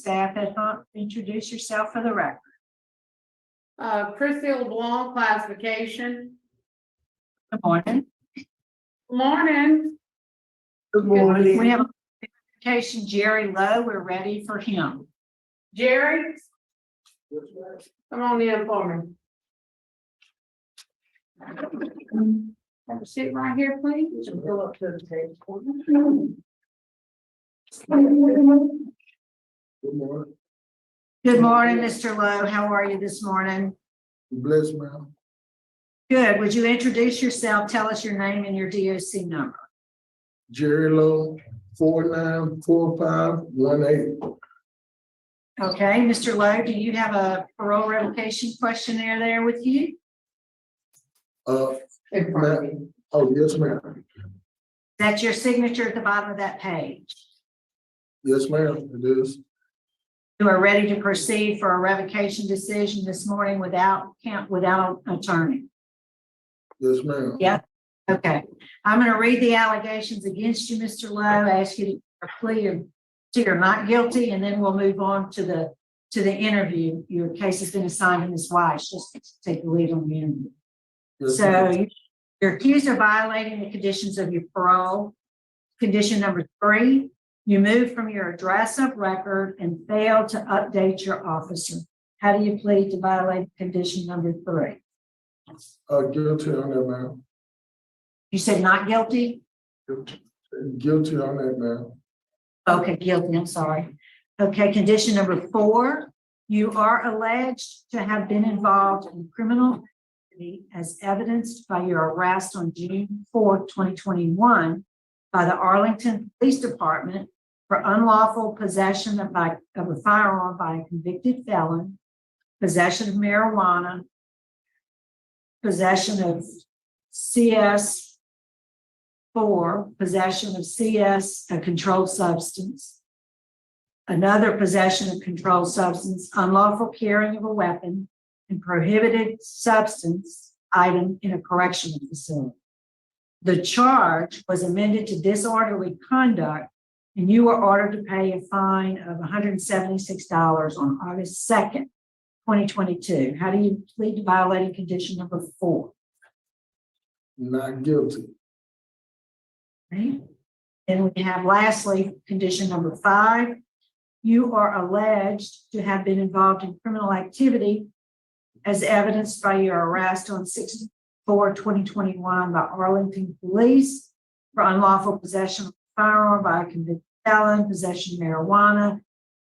staff at home. Introduce yourself for the record. Chrissy LeBlanc, classification. Good morning. Morning. Good morning. We have a classification, Jerry Lowe. We're ready for him. Jerry, come on in for me. Have a seat right here, please. Go up to the table. Good morning. Good morning, Mr. Lowe. How are you this morning? Bless, ma'am. Good. Would you introduce yourself? Tell us your name and your DOC number. Jerry Lowe, 494518. Okay, Mr. Lowe, do you have a parole revocation questionnaire there with you? Ma'am. Oh, yes, ma'am. That's your signature at the bottom of that page. Yes, ma'am, it is. You are ready to proceed for a revocation decision this morning without an attorney. Yes, ma'am. Yeah. Okay. I'm going to read the allegations against you, Mr. Lowe. Ask you to plead or not guilty, and then we'll move on to the interview. Your case has been assigned to Ms. Weiss, just to take the lead on the interview. Yes, So ma'am. you're accused of violating the conditions of your parole. Condition number 3, you moved from your address of record and failed to update your officer. How do you plead to violate condition number 3? Guilty on that, ma'am. You said not guilty? Guilty on that, ma'am. Okay, guilty, I'm sorry. Okay, condition number 4, you are alleged to have been involved in criminal activity as evidenced by your arrest on June 4th, 2021 by the Arlington Police Department for unlawful possession of a firearm by a convicted felon, possession of marijuana, possession of CS4, possession of CS, a controlled substance, another possession of controlled substance, unlawful carrying of a weapon, and prohibited substance item in a correctional facility. The charge was amended to disorderly conduct, and you were ordered to pay a fine of $176 on August 2nd, 2022. How do you plead to violating condition number 4? Not guilty. Right. And we have lastly, condition number 5. You are alleged to have been involved in criminal activity as evidenced by your arrest on 6/4/2021 by Arlington Police for unlawful possession of a firearm by a convicted felon, possession of marijuana,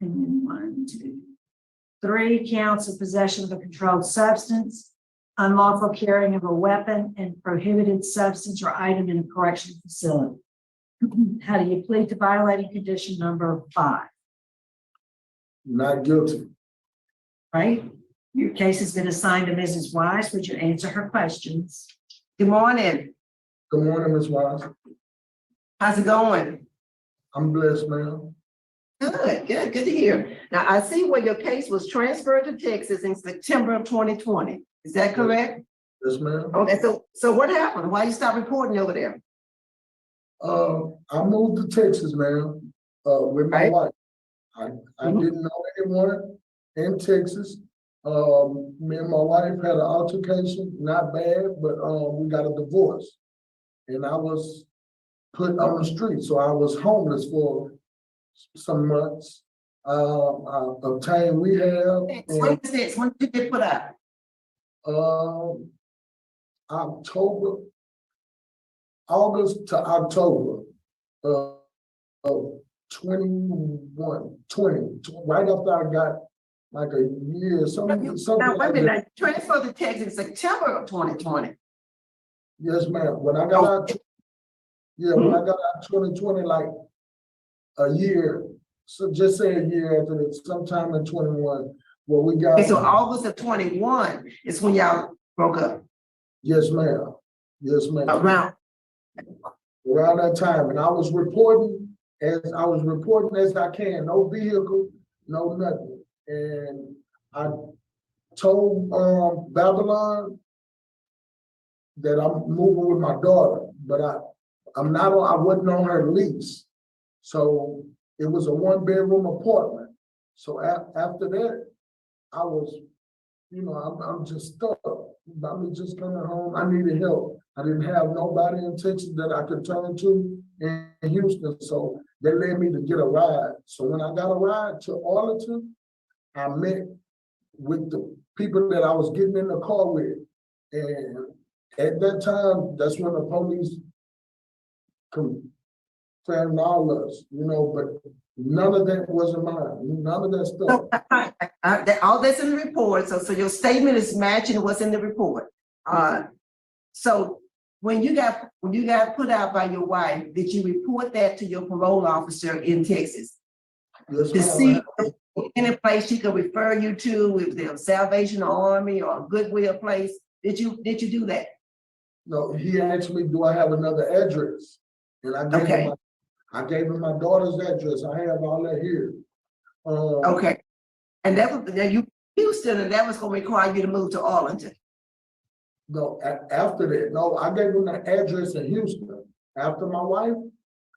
and then 1, 2, 3 counts of possession of a controlled substance, unlawful carrying of a weapon, and prohibited substance or item in a correctional facility. How do you plead to violating condition number 5? Not guilty. Right? Your case has been assigned to Mrs. Weiss. Would you answer her questions? Good morning. Good morning, Ms. Weiss. How's it going? I'm blessed, ma'am. Good to hear. Now, I see where your case was transferred to Texas in September of 2020. Is that correct? Yes, ma'am. Okay, so what happened? Why you stopped reporting over there? I moved to Texas, ma'am, with my Right. wife. I didn't know anyone in Texas. Me and my wife had an altercation, not bad, but we got a divorce. And I was put on the street, so I was homeless for some months. I obtained rehab. When is this? When did they put up? August to October of 20, right after I got like a year, something Now, like wait a that. minute. Transferred to Texas in September of 2020. Yes, ma'am. When I got out, when I got out 2020, like a year, so just say a year after that, sometime in 21, where we got. Okay, so August of 21 is when y'all broke up. Yes, ma'am. Yes, ma'am. Around. Around that time, and I was reporting as I can, no vehicle, no nothing. And I told Babylon that I'm moving with my daughter, but I wasn't on her lease. So it was a 1-bedroom apartment. So after that, I was, I'm just stuck. I was just coming home. I needed help. I didn't have nobody in Texas that I could turn to in Houston. So they led me to get a ride. So when I got a ride to Arlington, I met with the people that I was getting in the car with. And at that time, that's when the police found all us, but none of that wasn't mine. None of that stuff. So, all that's in the report, so your statement is matching what's in the report. So when you got put out by your wife, did you report that to your parole officer in Texas? Yes, To ma'am. see any place she could refer you to, if there's Salvation Army or a Goodwill place, did you do that? No, he asked me, do I have another address? And I gave him my daughter's address. I have all that here. Okay. And that was, you Houston, and that was gonna require you to move to Arlington. No, after that, no, I gave him the address in Houston. After my wife,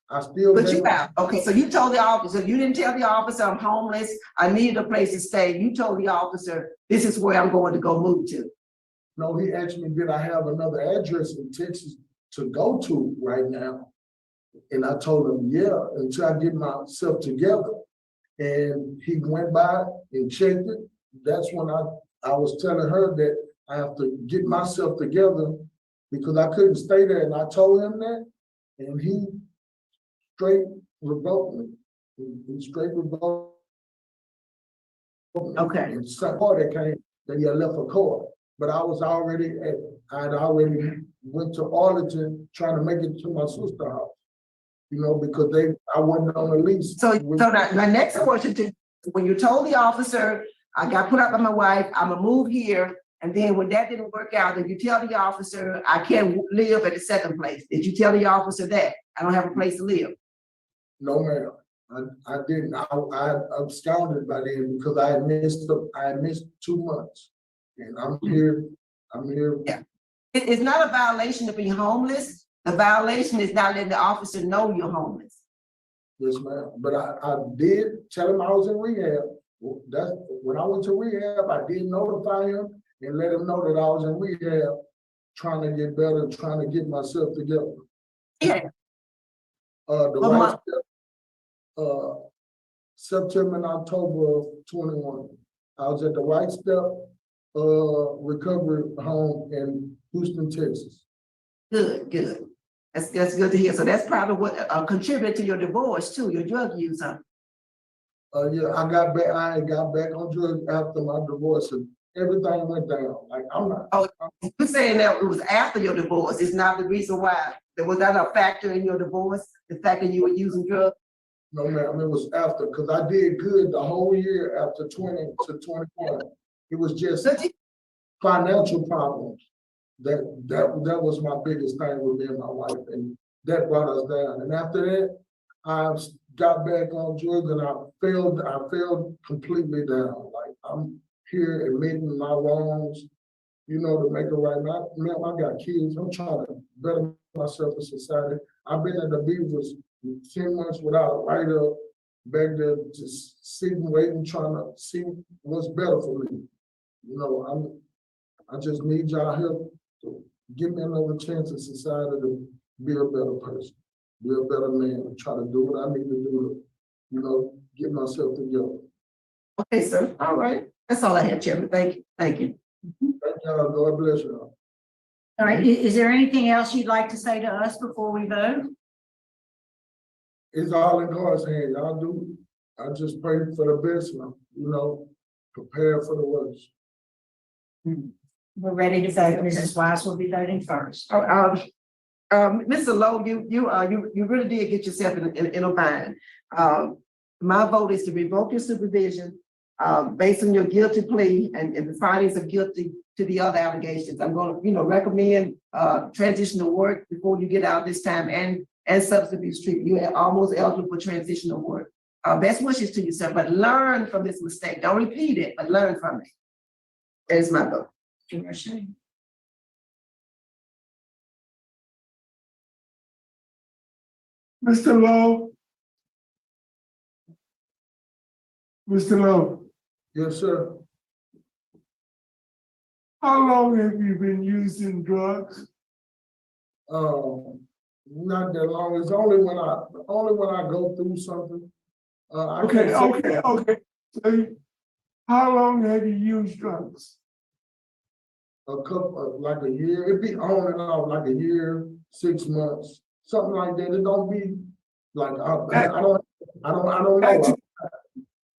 I still. But you have, okay, so you told the officer, you didn't tell the officer I'm homeless, I need a place to stay. You told the officer, this is where I'm going to go move to. No, he asked me, did I have another address in Texas to go to right now? And I told him, yeah, until I get myself together. And he went by and checked it. That's when I was telling her that I have to get myself together because I couldn't stay there. And I told him that, and he straight revoked me. He straight revoked me. Okay. And some part that came that he had left a car. But I was already I'd already went to Arlington trying to make it to my sister's house. Because I wasn't on the lease. So my next question to, when you told the officer, I got put out by my wife, I'm gonna move here, and then when that didn't work out, did you tell the officer, I can't live at the second place? Did you tell the officer that I don't have a place to live? No, ma'am. I didn't. I absconded by then because I had missed 2 months. And I'm here. Yeah. It's not a violation to be homeless. The violation is not letting the officer know you're homeless. Yes, ma'am. But I did tell him I was in rehab. That's when I went to rehab, I did notify him and let him know that I was in rehab, trying to get better, trying to get myself together. Yeah. September and October of 21. I was at the White Step recovery home in Houston, Texas. Good. That's good to hear. So that's probably what contributed to your divorce too, your drug use, huh? Yeah, I got back on drugs after my divorce and everything went down. Like I'm not. Oh, you're saying that it was after your divorce. It's not the reason why. Was that a factor in your divorce? The fact that you were using drugs? No, ma'am, it was after, because I did good the whole year after 20 to 21. It was just financial problems. That was my biggest thing with me and my wife, and that brought us down. And after that, I got back on drugs and I failed completely down. Like I'm here admitting my wrongs, to make it right. Now, I got kids. I'm trying to better myself in society. I've been at the Beavers 10 months without a write-up, back there just sitting, waiting, trying to see what's better for me. I just need y'all help to give me another chance in society to be a better person, be a better man, try to do what I need to do to, get myself together. Okay, sir. All right. That's all I had, Chairman. Thank you. Thank y'all. God bless y'all. All right, is there anything else you'd like to say to us before we vote? It's all in God's hand. Y'all do. I just pray for the best now, prepare for the worst. We're ready to vote. Mrs. Wise will be voting first. Mr. Lowe, you really did get yourself in a bind. My vote is to revoke your supervision based on your guilty plea and the findings of guilty to the other allegations. I'm going to, recommend transitional work before you get out this time and substance abuse treatment. You are almost eligible for transitional work. Best wishes to yourself, but learn from this mistake. Don't repeat it, but learn from it. That is my vote. Mr. Mr. Lowe. Mr. Lowe, Yes, sir. how long have you been using drugs? Not that long. It's only when I go through something. I Okay, can't say okay. So how long have you used drugs? a couple, like a year. It'd be on and off, like a year, 6 months, something like that. It don't be like I don't know.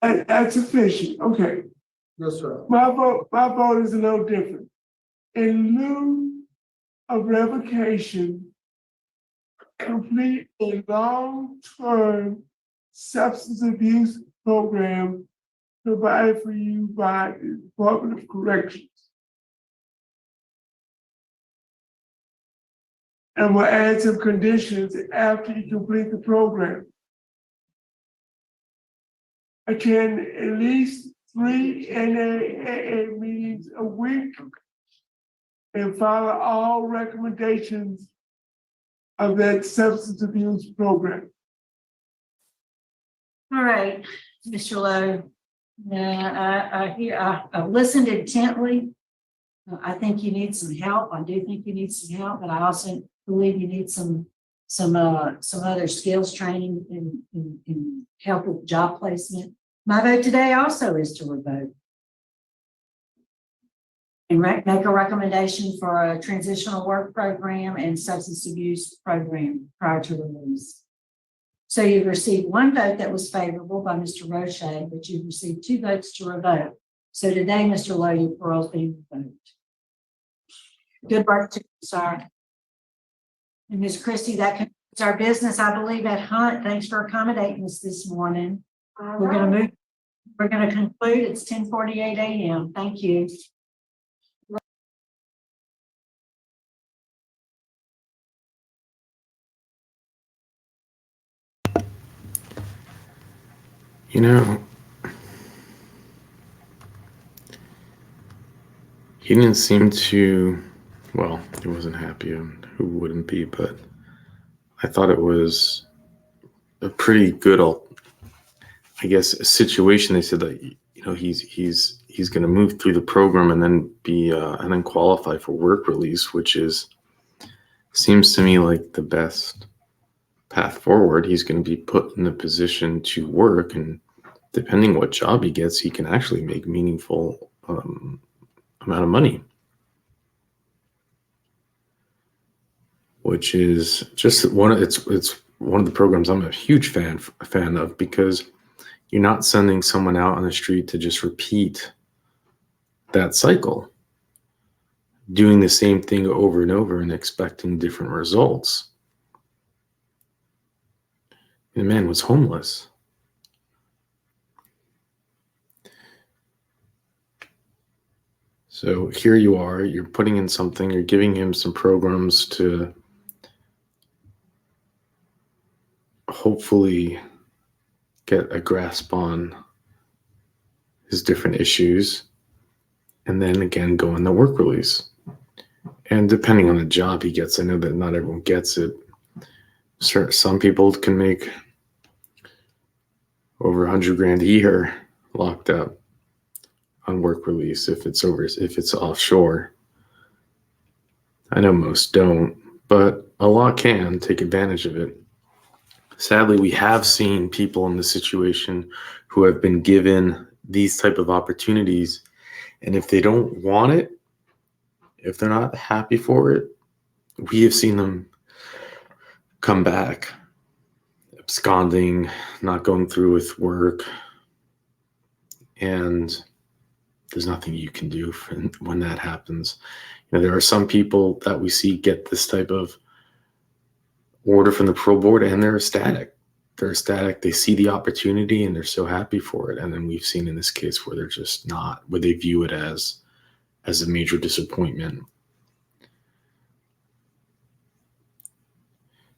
That's sufficient, okay. Yes, sir. My vote is a little different. In lieu of revocation, complete a long-term substance abuse program provided for you by the Department of Corrections. And we'll add some conditions after you complete the program. Attend at least 3 NAAA meetings a week and follow all recommendations of that substance abuse program. All right, Mr. Lowe. I've listened intently. I think you need some help. I do think you need some help, but I also believe you need some other skills training and help with job placement. My vote today also is to revoke. And make a recommendation for a transitional work program and substance abuse program prior to release. So you've received one vote that was favorable by Mr. Roche, but you've received 2 votes to revoke. So today, Mr. Lowe, your parole is being revoked. Good work, sir. And Ms. Christie, that concludes our business, I believe, at Hunt. Thanks for accommodating us this morning. We're going to conclude. It's 10:48 a.m. Thank you. You know, he didn't seem to, well, he wasn't happy, and who wouldn't be, but I thought it was a pretty good, I guess, a situation. They said that, you know, he's going to move through the program and then be, and then qualify for work release, which seems to me like the best path forward. He's going to be put in a position to work, and depending what job he gets, he can actually make meaningful amount of money, which is just it's one of the programs I'm a huge fan of, because you're not sending someone out on the street to just repeat that cycle, doing the same thing over and over and expecting different results. The man was homeless. So here you are, you're putting in something, you're giving him some programs to hopefully get a grasp on his different issues, and then again go on the work release. And depending on the job he gets, I know that not everyone gets it. Some people can make over $100,000 a year locked up on work release if it's offshore. I know most don't, but a lot can take advantage of it. Sadly, we have seen people in this situation who have been given these type of opportunities, and if they don't want it, if they're not happy for it, we have seen them come back, absconding, not going through with work, and there's nothing you can do when that happens. You know, there are some people that we see get this type of order from the parole board, and they're ecstatic. They see the opportunity and they're so happy for it. And then we've seen in this case where they're just not, where they view it as a major disappointment.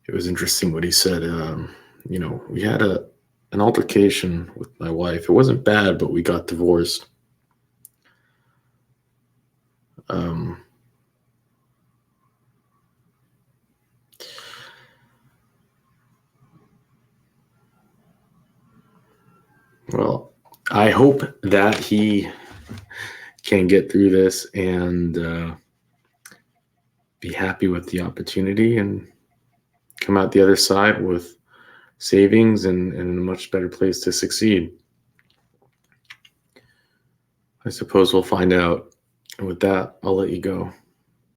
It was interesting what he said. You know, we had an altercation with my wife. It wasn't bad, but we got divorced. Well, I hope that he can get through this and be happy with the opportunity and come out the other side with savings and in a much better place to succeed. I suppose we'll find out. And with that, I'll let you go.